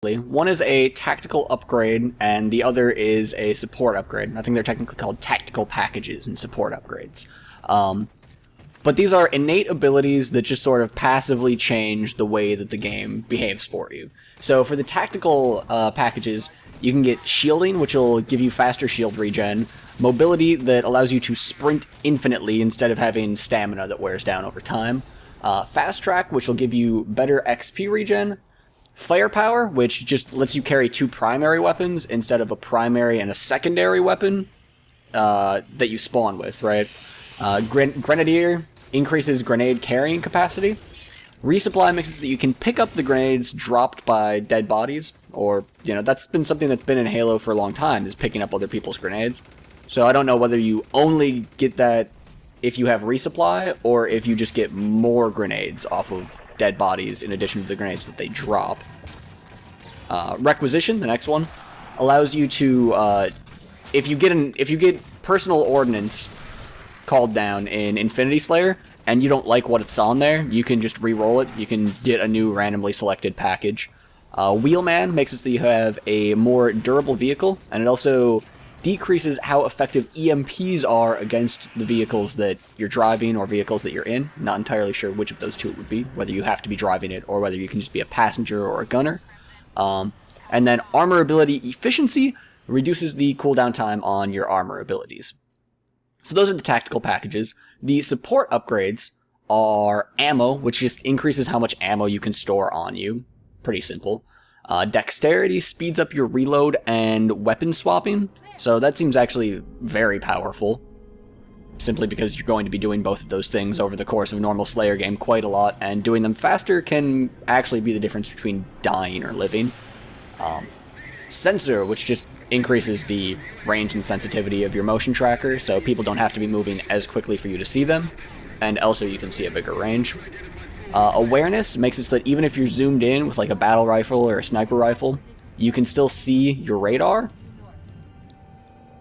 One is a tactical upgrade, and the other is a support upgrade. I think they're technically called tactical packages and support upgrades. But these are innate abilities that just sort of passively change the way that the game behaves for you. So for the tactical packages, you can get shielding, which will give you faster shield regen, mobility that allows you to sprint infinitely instead of having stamina that wears down over time, fast track, which will give you better XP regen, firepower, which just lets you carry 2 primary weapons instead of a primary and a secondary weapon that you spawn with, right? Grenadier increases grenade carrying capacity. Resupply makes it so that you can pick up the grenades dropped by dead bodies, or, you know, that's been something that's been in Halo for a long time, is picking up other people's grenades. So I don't know whether you only get that if you have resupply, or if you just get more grenades off of dead bodies in addition to the grenades that they drop. Requisition, the next one, allows you to, if you get personal ordnance called down in Infinity Slayer, and you don't like what it's on there, you can just re-roll it. You can get a new randomly selected package. Wheelman makes it so that you have a more durable vehicle, and it also decreases how effective EMPs are against the vehicles that you're driving or vehicles that you're in. Not entirely sure which of those two it would be, whether you have to be driving it or whether you can just be a passenger or a gunner. And then armor ability efficiency reduces the cooldown time on your armor abilities. So those are the tactical packages. The support upgrades are ammo, which just increases how much ammo you can store on you. Pretty simple. Dexterity speeds up your reload and weapon swapping, so that seems actually very powerful, simply because you're going to be doing both of those things over the course of a normal Slayer game quite a lot, and doing them faster can actually be the difference between dying or living. Sensor, which just increases the range and sensitivity of your motion tracker, so people don't have to be moving as quickly for you to see them, and also you can see a bigger range. Awareness makes it so that even if you're zoomed in with like a battle rifle or a sniper rifle, you can still see your radar.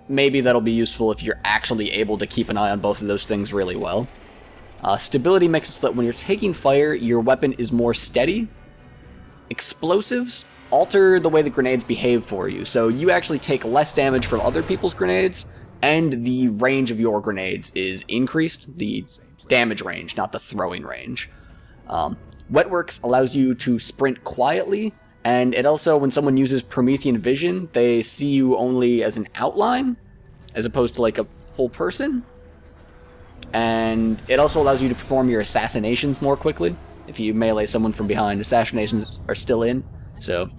Maybe that'll be useful if you're actually able to keep an eye on both of those things really well. Stability makes it so that when you're taking fire, your weapon is more steady. Explosives alter the way the grenades behave for you, so you actually take less damage from other people's grenades, and the range of your grenades is increased, the damage range, not the throwing range. Wetworks allows you to sprint quietly, and it also, when someone uses Promethean Vision, they see you only as an outline, as opposed to like a full person. And it also allows you to perform your assassinations more quickly. If you melee someone from behind, assassinations are still in. So,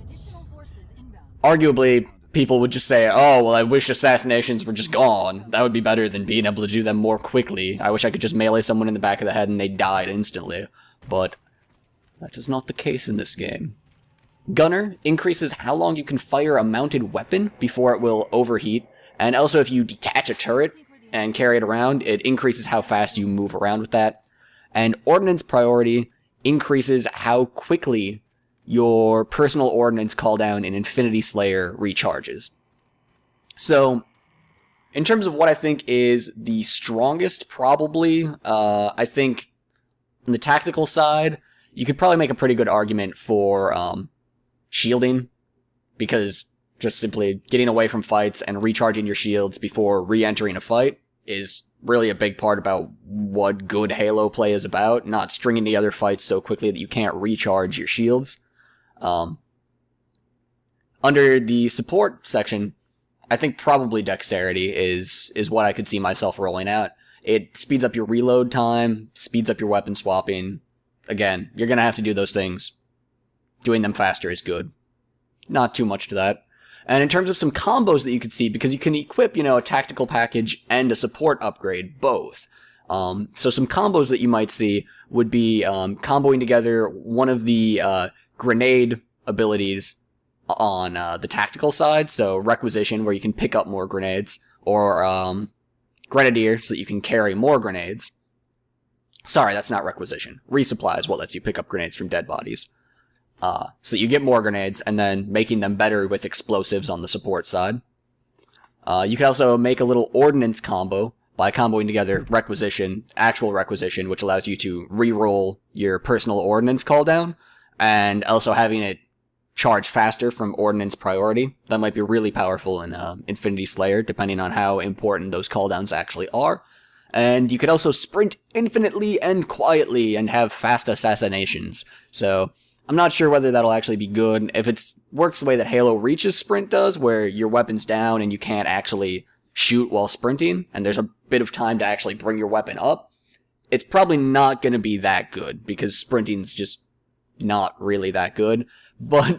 arguably, people would just say, oh, well, I wish assassinations were just gone. That would be better than being able to do them more quickly. I wish I could just melee someone in the back of the head and they died instantly. But that is not the case in this game. Gunner increases how long you can fire a mounted weapon before it will overheat. And also, if you detach a turret and carry it around, it increases how fast you move around with that. And ordnance priority increases how quickly your personal ordnance cooldown in Infinity Slayer recharges. So, in terms of what I think is the strongest, probably, I think on the tactical side, you could probably make a pretty good argument for shielding, because just simply getting away from fights and recharging your shields before re-entering a fight is really a big part about what good Halo play is about, not stringing together fights so quickly that you can't recharge your shields. Under the support section, I think probably dexterity is what I could see myself rolling out. It speeds up your reload time, speeds up your weapon swapping. Again, you're going to have to do those things. Doing them faster is good. Not too much to that. And in terms of some combos that you could see, because you can equip, you know, a tactical package and a support upgrade, both. So some combos that you might see would be comboing together one of the grenade abilities on the tactical side, so Requisition, where you can pick up more grenades, or Grenadier, so that you can carry more grenades. Sorry, that's not Requisition. Resupply is what lets you pick up grenades from dead bodies. So that you get more grenades, and then making them better with explosives on the support side. You can also make a little ordnance combo by comboing together Requisition, actual Requisition, which allows you to re-roll your personal ordnance cooldown, and also having it charge faster from Ordnance Priority. That might be really powerful in Infinity Slayer, depending on how important those cooldowns actually are. And you could also sprint infinitely and quietly and have fast assassinations. So I'm not sure whether that'll actually be good. If it works the way that Halo Reach's sprint does, where your weapon's down and you can't actually shoot while sprinting, and there's a bit of time to actually bring your weapon up, it's probably not going to be that good, because sprinting's just not really that good. But